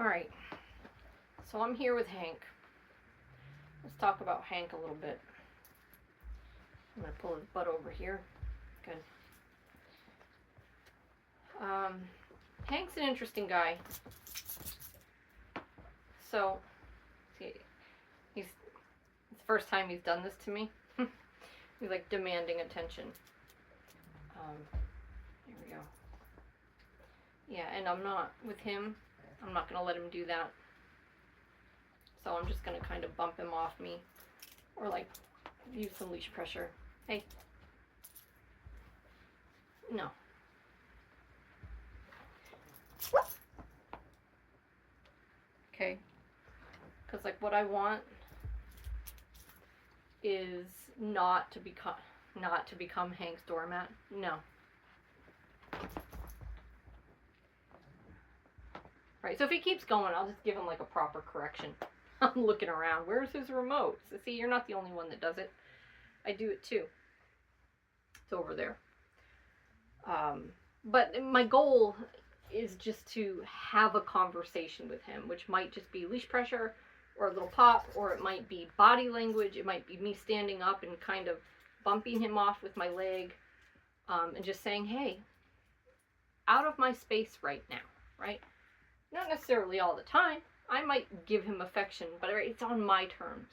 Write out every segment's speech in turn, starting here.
Alright, so I'm here with Hank. Let's talk about Hank a little bit. I'm going to pull his butt over here. Good. Hank's an interesting guy. So, see, it's the first time he's done this to me. He's like demanding attention. Here we go. Yeah, and I'm not with him. I'm not going to let him do that. So I'm just going to kind of bump him off me. Or like use some leash pressure. Hey. No. Okay. Because like what I want is not to become Hank's doormat. No. Right, so if he keeps going, I'll just give him like a proper correction. I'm looking around. Where's his remote? So see, you're not the only one that does it. I do it too. It's over there. But my goal is just to have a conversation with him, which might just be leash pressure or a little pop, or it might be body language. It might be me standing up and kind of bumping him off with my leg, and just saying, hey, out of my space right now, right? Not necessarily all the time. I might give him affection, but it's on my terms.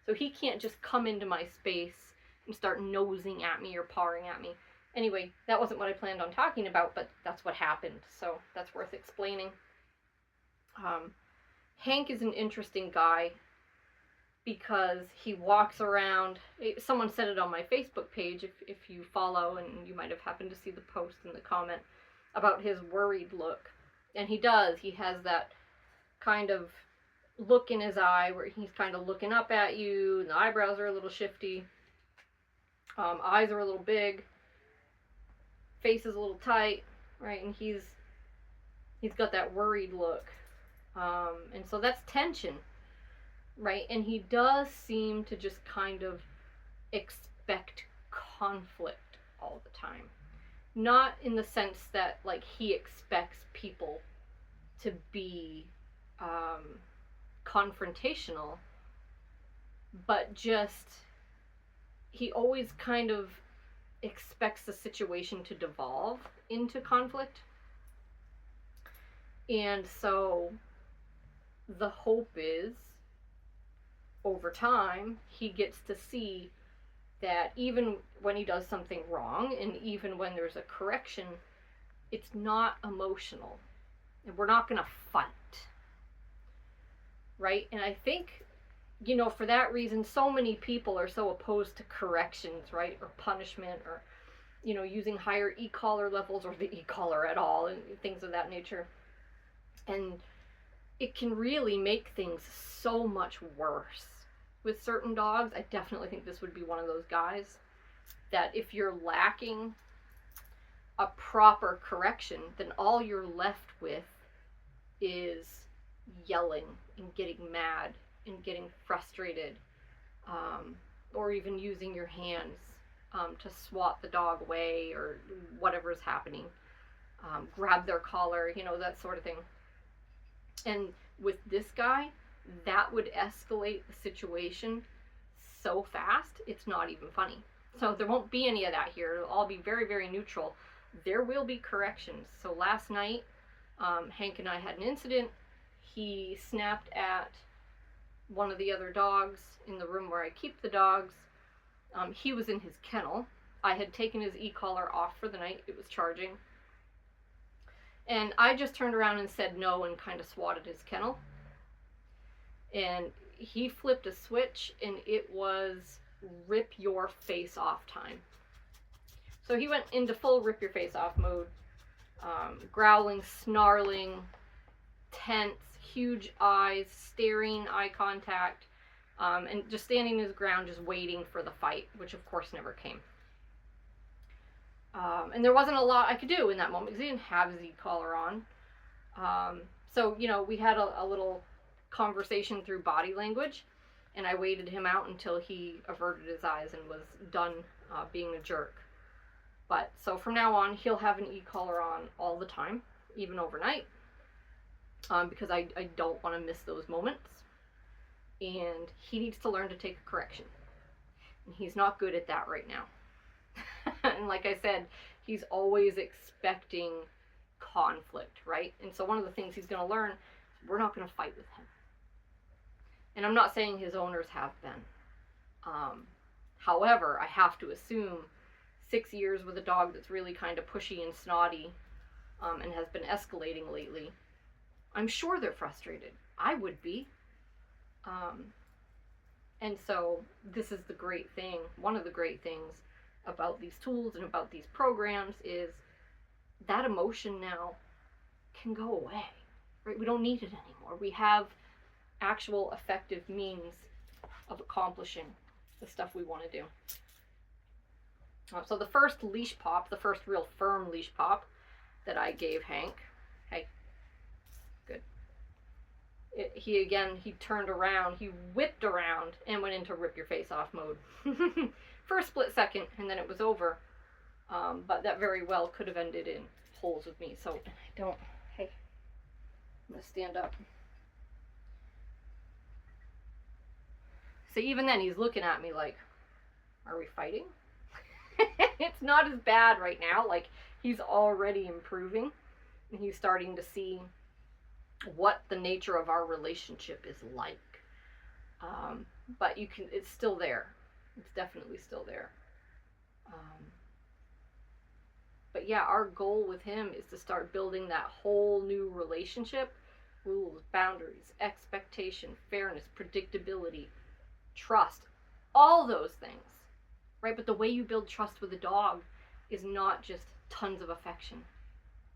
So he can't just come into my space and start nosing at me or pawing at me. Anyway, that wasn't what I planned on talking about, but that's what happened. So that's worth explaining. Hank is an interesting guy because he walks around. Someone said it on my Facebook page, if you follow, and you might have happened to see the post in the comment about his worried look. And he does. He has that kind of look in his eye where he's kind of looking up at you, and the eyebrows are a little shifty. Eyes are a little big. Face is a little tight, right? And he's got that worried look. And so that's tension, right? And he does seem to just kind of expect conflict all the time. Not in the sense that, like, he expects people to be confrontational, but just, he always kind of expects the situation to devolve into conflict. And so the hope is, over time, he gets to see that even when he does something wrong, and even when there's a correction, it's not emotional. And we're not going to fight. Right? And I think, for that reason, so many people are so opposed to corrections, right? Or punishment, or, using higher e-collar levels, or the e-collar at all, and things of that nature. And it can really make things so much worse. With certain dogs, I definitely think this would be one of those guys that if you're lacking a proper correction, then all you're left with is yelling and getting mad and getting frustrated, or even using your hands to swat the dog away or whatever's happening, grab their collar, that sort of thing. And with this guy, that would escalate the situation so fast, it's not even funny. So there won't be any of that here. It'll all be very, very neutral. There will be corrections. So last night, Hank and I had an incident. He snapped at one of the other dogs in the room where I keep the dogs. He was in his kennel. I had taken his e-collar off for the night. It was charging. And I just turned around and said no and kind of swatted his kennel. And he flipped a switch, and it was rip your face off time. So he went into full rip your face off mode, growling, snarling, tense, huge eyes, staring, eye contact, and just standing his ground, just waiting for the fight, which of course never came. And there wasn't a lot I could do in that moment because he didn't have his e-collar on. So, we had a little conversation through body language, and I waited him out until he averted his eyes and was done being a jerk. But so from now on, he'll have an e-collar on all the time, even overnight. because I don't want to miss those moments. And he needs to learn to take a correction. And he's not good at that right now. And like I said, he's always expecting conflict, right? And so one of the things he's going to learn is we're not going to fight with him. And I'm not saying his owners have been. However, I have to assume 6 years with a dog that's really kind of pushy and snotty, and has been escalating lately, I'm sure they're frustrated. I would be. And so this is the great thing. One of the great things about these tools and about these programs is that emotion now can go away, right? We don't need it anymore. We have actual effective means of accomplishing the stuff we want to do. So the first leash pop, the first real firm leash pop that I gave Hank, hey, good. He turned around, he whipped around and went into rip your face off mode for a split second, and then it was over. But that very well could have ended in holes with me. So I don't, hey, I'm gonna stand up. So even then he's looking at me like, are we fighting? It's not as bad right now. Like, he's already improving, and he's starting to see what the nature of our relationship is like. But it's still there. It's definitely still there. But yeah, our goal with him is to start building that whole new relationship. Rules, boundaries, expectation, fairness, predictability, trust, all those things, right? But the way you build trust with a dog is not just tons of affection.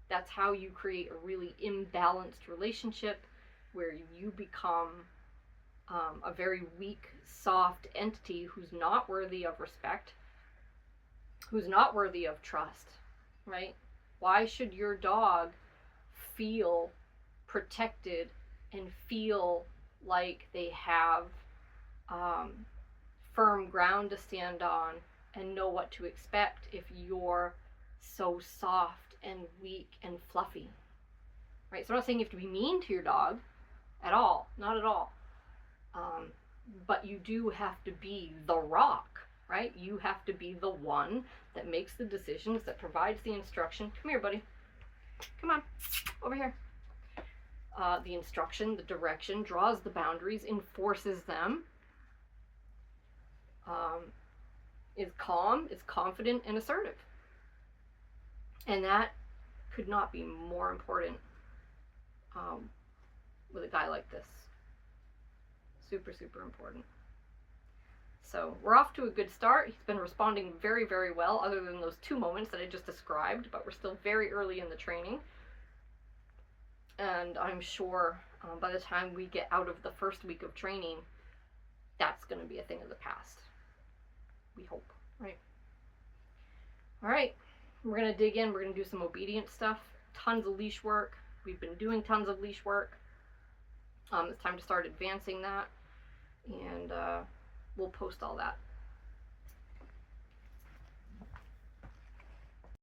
That's how you create a really imbalanced relationship where you become a very weak, soft entity who's not worthy of respect, who's not worthy of trust, right? Why should your dog feel protected and feel like they have firm ground to stand on and know what to expect if you're so soft and weak and fluffy, right? So I'm not saying you have to be mean to your dog at all, not at all. But you do have to be the rock, right? You have to be the one that makes the decisions, that provides the instruction. Come here, buddy. Come on, over here. The instruction, the direction, draws the boundaries, enforces them, is calm, is confident, and assertive. And that could not be more important with a guy like this. Super, super important. So we're off to a good start. He's been responding very, very well, other than those 2 moments that I just described, but we're still very early in the training. And I'm sure by the time we get out of the first week of training, that's going to be a thing of the past. We hope, right? All right, we're going to dig in. We're going to do some obedience stuff, tons of leash work. We've been doing tons of leash work. It's time to start advancing that, and we'll post all that